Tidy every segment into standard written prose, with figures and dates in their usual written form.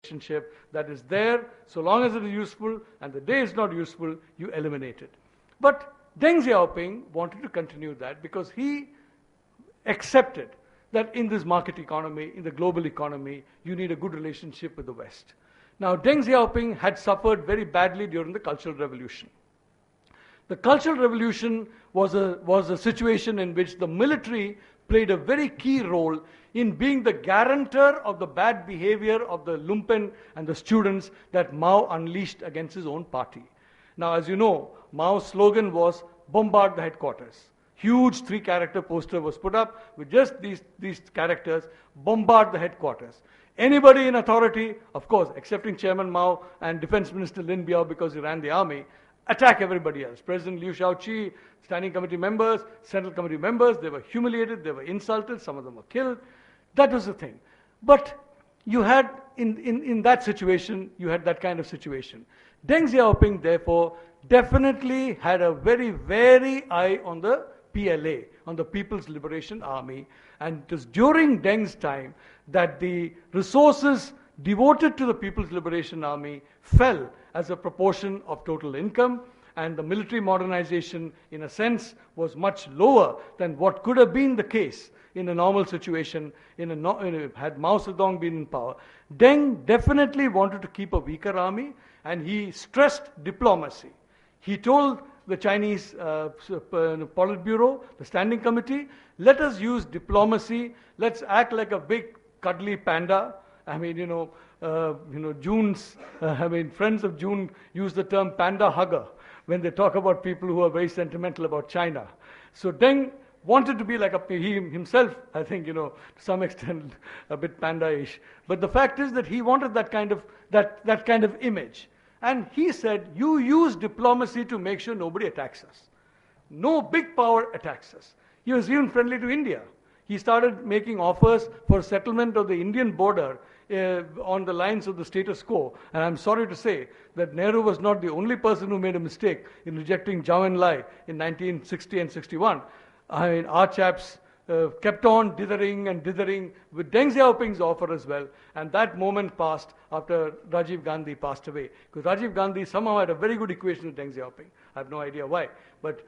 relationship that is there so long as it is useful, and the day it's not useful, you eliminate it. But Deng Xiaoping wanted to continue that because he accepted that in this market economy, in the global economy, you need a good relationship with the West. Now, Deng Xiaoping had suffered very badly during the Cultural Revolution. The Cultural Revolution was a situation in which the military played a very key role in being the guarantor of the bad behavior of the lumpen and the students that Mao unleashed against his own party. Now, as you know, Mao's slogan was bombard the headquarters. Huge 3-character poster was put up with just these characters, bombard the headquarters. Anybody in authority, of course, excepting Chairman Mao and Defense Minister Lin Biao because he ran the army, attack everybody else. President Liu Shaoqi, standing committee members, central committee members, they were humiliated, they were insulted, some of them were killed. That was the thing. But you had, in that situation, you had that kind of situation. Deng Xiaoping, therefore, definitely had a very wary eye on the PLA, on the People's Liberation Army. And it was during Deng's time that the resources devoted to the People's Liberation Army fell as a proportion of total income, and the military modernization, in a sense, was much lower than what could have been the case in a normal situation, had Mao Zedong been in power. Deng definitely wanted to keep a weaker army, and he stressed diplomacy. He told the Chinese Politburo, the Standing Committee, let us use diplomacy, let's act like a big cuddly panda. I mean, friends of June use the term panda hugger when they talk about people who are very sentimental about China. So Deng wanted to be like he himself, I think, to some extent, a bit panda-ish. But the fact is that he wanted that kind of image. And he said, you use diplomacy to make sure nobody attacks us. No big power attacks us. He was even friendly to India. He started making offers for settlement of the Indian border on the lines of the status quo. And I'm sorry to say that Nehru was not the only person who made a mistake in rejecting Zhou Enlai in 1960 and 61. I mean, our chaps kept on dithering with Deng Xiaoping's offer as well. And that moment passed after Rajiv Gandhi passed away. Because Rajiv Gandhi somehow had a very good equation with Deng Xiaoping. I have no idea why. But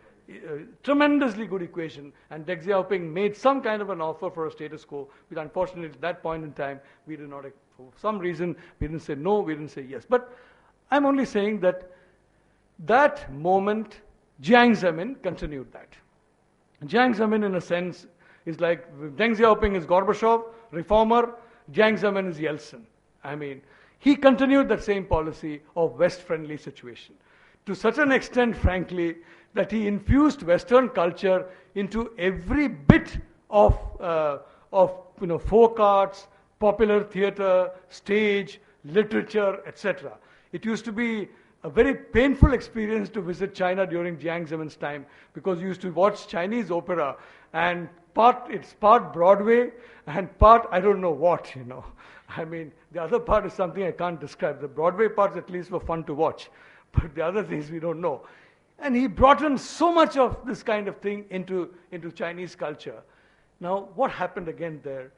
tremendously good equation, and Deng Xiaoping made some kind of an offer for a status quo, which unfortunately at that point in time, we did not, for some reason, we didn't say no, we didn't say yes. But I'm only saying that that moment, Jiang Zemin continued that. Jiang Zemin, in a sense, is like, Deng Xiaoping is Gorbachev, reformer, Jiang Zemin is Yeltsin. I mean, he continued that same policy of West-friendly situation. To such an extent, frankly, that he infused Western culture into every bit of folk arts, popular theater, stage, literature, etc. It used to be a very painful experience to visit China during Jiang Zemin's time, because you used to watch Chinese opera, and it's part Broadway and part I don't know what, I mean, the other part is something I can't describe. The Broadway parts at least were fun to watch, but the other things we don't know. And he brought in so much of this kind of thing into Chinese culture. Now, what happened again there?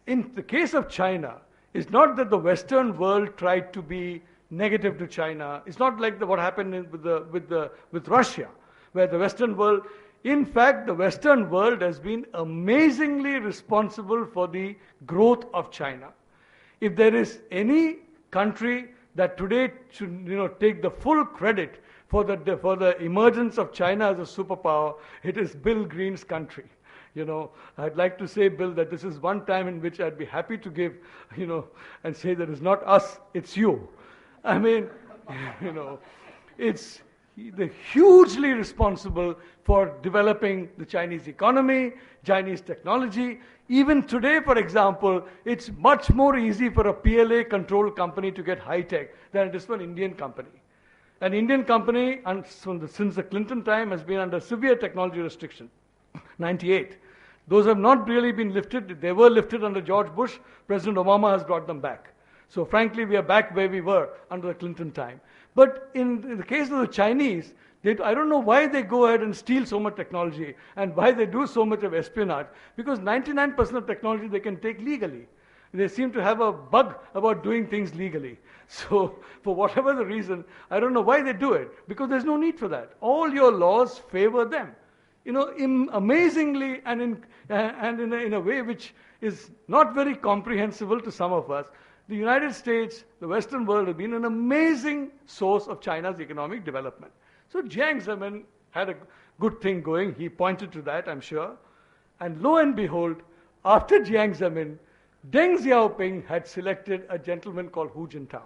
In the case of China, it's not that the Western world tried to be negative to China. It's not like what happened with Russia, where the Western world, in fact, the Western world has been amazingly responsible for the growth of China. If there is any country that today should take the full credit for the emergence of China as a superpower, it is Bill Green's country. I'd like to say, Bill, that this is one time in which I'd be happy to give, and say that it's not us, it's you. I mean, it's hugely responsible for developing the Chinese economy, Chinese technology. Even today, for example, it's much more easy for a PLA-controlled company to get high-tech than it is for an Indian company. An Indian company, since the Clinton time, has been under severe technology restriction. 98. Those have not really been lifted. They were lifted under George Bush. President Obama has brought them back. So frankly, we are back where we were under the Clinton time. But in the case of the Chinese, I don't know why they go ahead and steal so much technology and why they do so much of espionage, because 99% of technology they can take legally. They seem to have a bug about doing things legally. So, for whatever the reason, I don't know why they do it, because there's no need for that. All your laws favor them. You know, amazingly and in a way which is not very comprehensible to some of us, the United States, the Western world, have been an amazing source of China's economic development. So Jiang Zemin had a good thing going. He pointed to that, I'm sure. And lo and behold, after Jiang Zemin, Deng Xiaoping had selected a gentleman called Hu Jintao.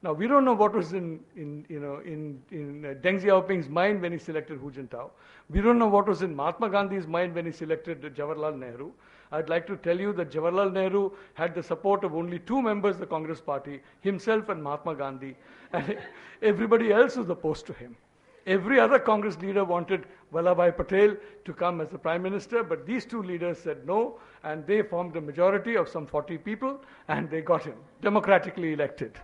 Now, we don't know what was in Deng Xiaoping's mind when he selected Hu Jintao. We don't know what was in Mahatma Gandhi's mind when he selected Jawaharlal Nehru. I'd like to tell you that Jawaharlal Nehru had the support of only 2 members of the Congress party, himself and Mahatma Gandhi, and everybody else was opposed to him. Every other Congress leader wanted Vallabhbhai Patel to come as the Prime Minister, but these 2 leaders said no, and they formed a majority of some 40 people, and they got him, democratically elected,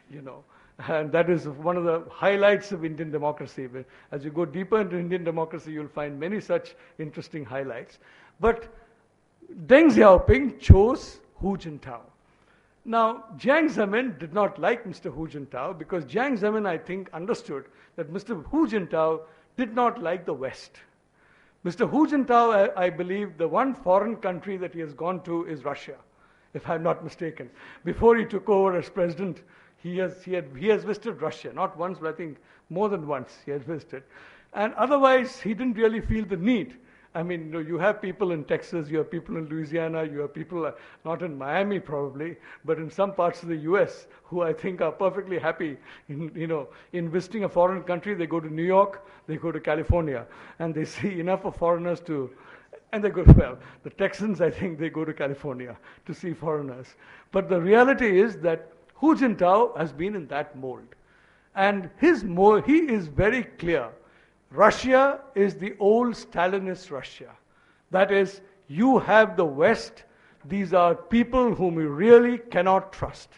you know. And that is one of the highlights of Indian democracy. As you go deeper into Indian democracy, you'll find many such interesting highlights. But Deng Xiaoping chose Hu Jintao. Now, Jiang Zemin did not like Mr. Hu Jintao because Jiang Zemin, I think, understood that Mr. Hu Jintao did not like the West. Mr. Hu Jintao, I believe, the one foreign country that he has gone to is Russia, if I'm not mistaken. Before he took over as president, he has visited Russia, not once, but I think more than once he has visited. And otherwise, he didn't really feel the need. I mean, you know, you have people in Texas, you have people in Louisiana, you have people not in Miami probably, but in some parts of the U.S. who I think are perfectly happy in visiting a foreign country. They go to New York, they go to California, and they see enough of foreigners and they go, well, the Texans, I think they go to California to see foreigners. But the reality is that Hu Jintao has been in that mold. And he is very clear. Russia is the old Stalinist Russia. That is, you have the West. These are people whom you really cannot trust.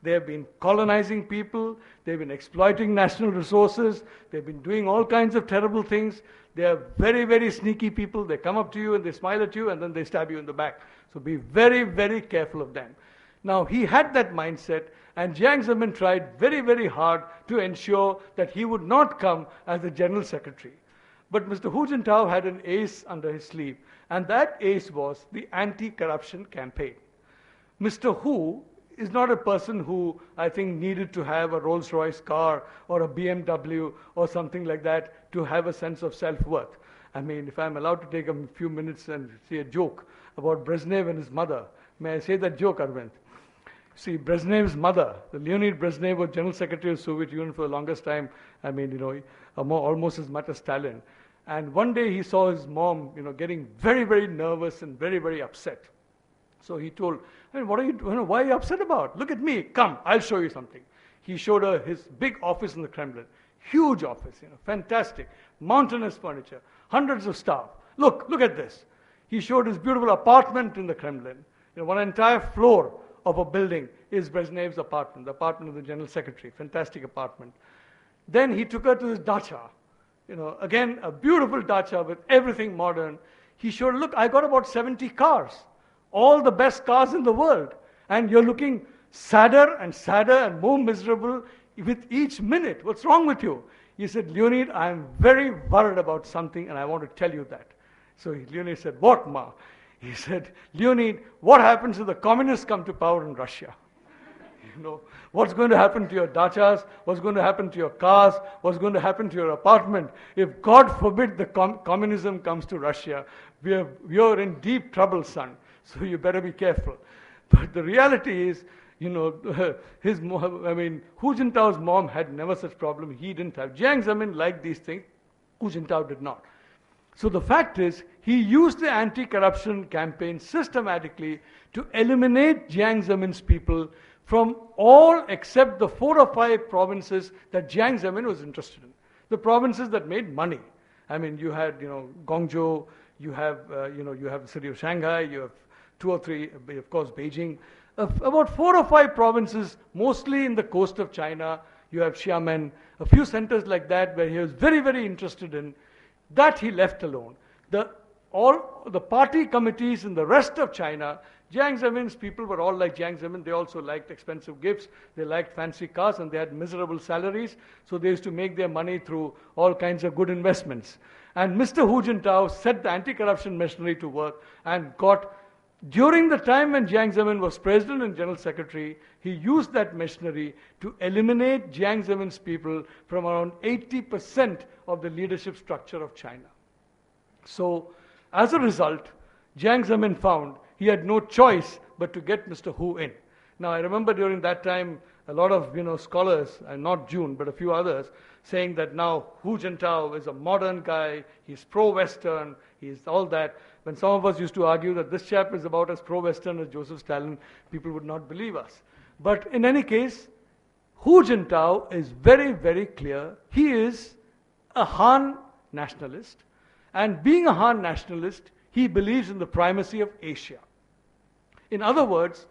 They have been colonizing people. They've been exploiting national resources. They've been doing all kinds of terrible things. They are very, very sneaky people. They come up to you and they smile at you and then they stab you in the back. So be very, very careful of them. Now, he had that mindset, and Jiang Zemin tried very, very hard to ensure that he would not come as the General Secretary. But Mr. Hu Jintao had an ace under his sleeve, and that ace was the anti-corruption campaign. Mr. Hu is not a person who, I think, needed to have a Rolls-Royce car or a BMW or something like that to have a sense of self-worth. I mean, if I'm allowed to take a few minutes and say a joke about Brezhnev and his mother, may I say that joke, Arvind? See, Brezhnev's mother, Leonid Brezhnev, was General Secretary of the Soviet Union for the longest time. I mean, you know, almost as much as Stalin. And one day he saw his mom, you know, getting very, very nervous and very, very upset. So he told, I mean, why are you upset about? Look at me, come, I'll show you something. He showed her his big office in the Kremlin. Huge office, you know, fantastic, mountainous furniture, hundreds of staff. Look at this. He showed his beautiful apartment in the Kremlin. You know, one entire floor of a building is Brezhnev's apartment, the apartment of the General Secretary, fantastic apartment. Then he took her to his dacha, you know, again, a beautiful dacha with everything modern. He showed, look, I got about 70 cars, all the best cars in the world, and you're looking sadder and more miserable with each minute. What's wrong with you? He said, Leonid, I'm very worried about something and I want to tell you that. So Leonid said, what, Ma? He said, Leonid, what happens if the communists come to power in Russia? You know, what's going to happen to your dachas? What's going to happen to your cars? What's going to happen to your apartment? If, God forbid, the communism comes to Russia, we're in deep trouble, son. So you better be careful. But the reality is, you know, Hu Jintao's mom had never such problem. He didn't have. Jiang Zemin liked these things. Hu Jintao did not. So the fact is, he used the anti-corruption campaign systematically to eliminate Jiang Zemin's people from all except the 4 or 5 provinces that Jiang Zemin was interested in. The provinces that made money. I mean, you had, you know, Guangzhou, you have the city of Shanghai, you have 2 or 3, of course, Beijing. About 4 or 5 provinces, mostly in the coast of China. You have Xiamen, a few centers like that where he was very, very interested in. That he left alone. all the party committees in the rest of China, Jiang Zemin's people were all like Jiang Zemin. They also liked expensive gifts. They liked fancy cars, and they had miserable salaries. So they used to make their money through all kinds of good investments. And Mr. Hu Jintao set the anti-corruption machinery to work and got, during the time when Jiang Zemin was president and general secretary, he used that machinery to eliminate Jiang Zemin's people from around 80% of the leadership structure of China. So, as a result, Jiang Zemin found he had no choice but to get Mr. Hu in. Now, I remember during that time, a lot of scholars, and not June, but a few others, saying that now Hu Jintao is a modern guy, he's pro-Western, he's all that. When some of us used to argue that this chap is about as pro-Western as Joseph Stalin, people would not believe us. But in any case, Hu Jintao is very, very clear. He is a Han nationalist. And being a Han nationalist, he believes in the primacy of Asia. In other words,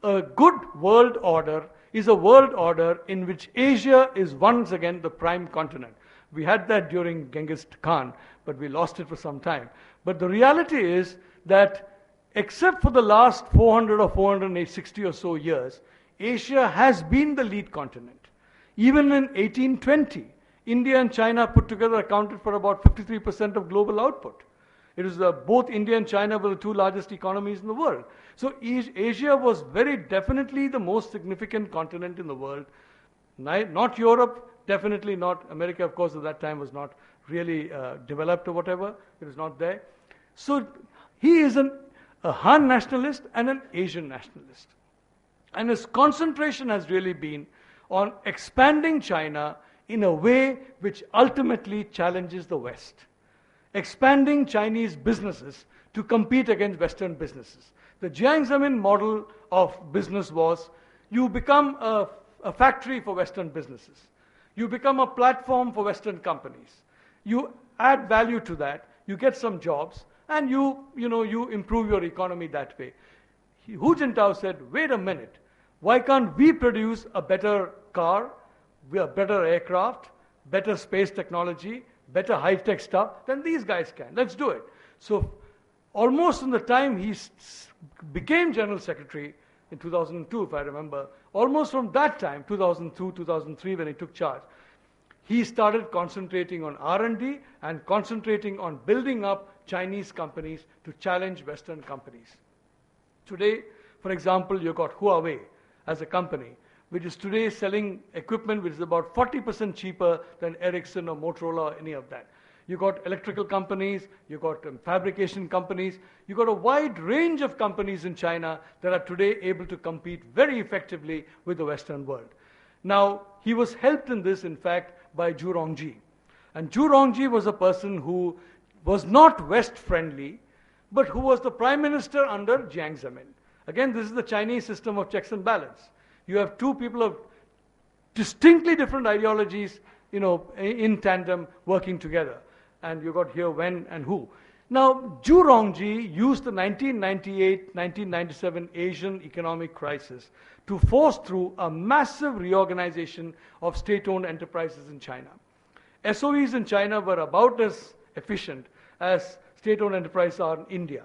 a good world order is a world order in which Asia is once again the prime continent. We had that during Genghis Khan, but we lost it for some time. But the reality is that except for the last 400 or 460 or so years, Asia has been the lead continent. Even in 1820, India and China put together accounted for about 53% of global output. It was both India and China were the two largest economies in the world. So Asia was very definitely the most significant continent in the world. Not Europe, definitely not. America, of course, at that time was not really developed or whatever. It was not there. So he is a Han nationalist and an Asian nationalist. And his concentration has really been on expanding China in a way which ultimately challenges the West. Expanding Chinese businesses to compete against Western businesses. The Jiang Zemin model of business was you become a factory for Western businesses. You become a platform for Western companies. You add value to that, you get some jobs, and you improve your economy that way. Hu Jintao said, wait a minute, why can't we produce a better car, a better aircraft, better space technology, better high-tech stuff than these guys can? Let's do it. So almost in the time he became General Secretary in 2002, if I remember, almost from that time, 2002, 2003, when he took charge, he started concentrating on R&D and concentrating on building up Chinese companies to challenge Western companies. Today, for example, you've got Huawei as a company, which is today selling equipment which is about 40% cheaper than Ericsson or Motorola or any of that. You've got electrical companies, you've got fabrication companies, you've got a wide range of companies in China that are today able to compete very effectively with the Western world. Now, he was helped in this, in fact, by Zhu Rongji. And Zhu Rongji was a person who was not West-friendly, but who was the prime minister under Jiang Zemin. Again, this is the Chinese system of checks and balance. You have two people of distinctly different ideologies, in tandem working together. And you got here when and who. Now, Zhu Rongji used the 1998-1997 Asian economic crisis to force through a massive reorganization of state-owned enterprises in China. SOEs in China were about as efficient as state-owned enterprises are in India.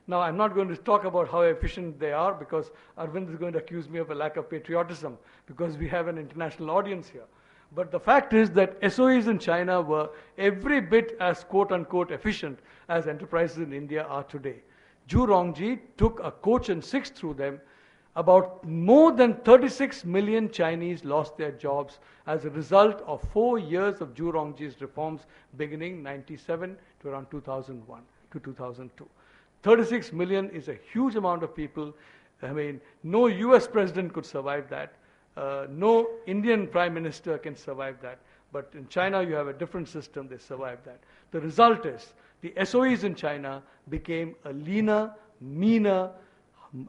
Now, I'm not going to talk about how efficient they are because Arvind is going to accuse me of a lack of patriotism because we have an international audience here. But the fact is that SOEs in China were every bit as quote-unquote efficient as enterprises in India are today. Zhu Rongji took a coach and six through them. About more than 36 million Chinese lost their jobs as a result of 4 years of Zhu Rongji's reforms beginning 1997 to around 2001 to 2002. 36 million is a huge amount of people. I mean, no US president could survive that. No Indian prime minister can survive that. But in China, you have a different system, they survived that. The result is, the SOEs in China became a leaner, meaner,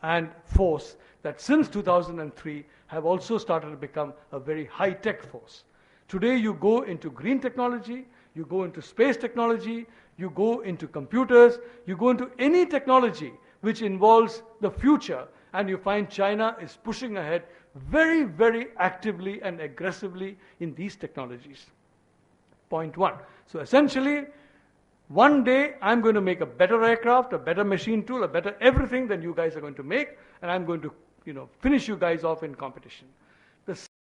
and force that since 2003 have also started to become a very high-tech force. Today, you go into green technology, you go into space technology, you go into computers, you go into any technology which involves the future, and you find China is pushing ahead very, very actively and aggressively in these technologies. Point one. So essentially, One day, I'm going to make a better aircraft, a better machine tool, a better everything than you guys are going to make, and I'm going to, finish you guys off in competition.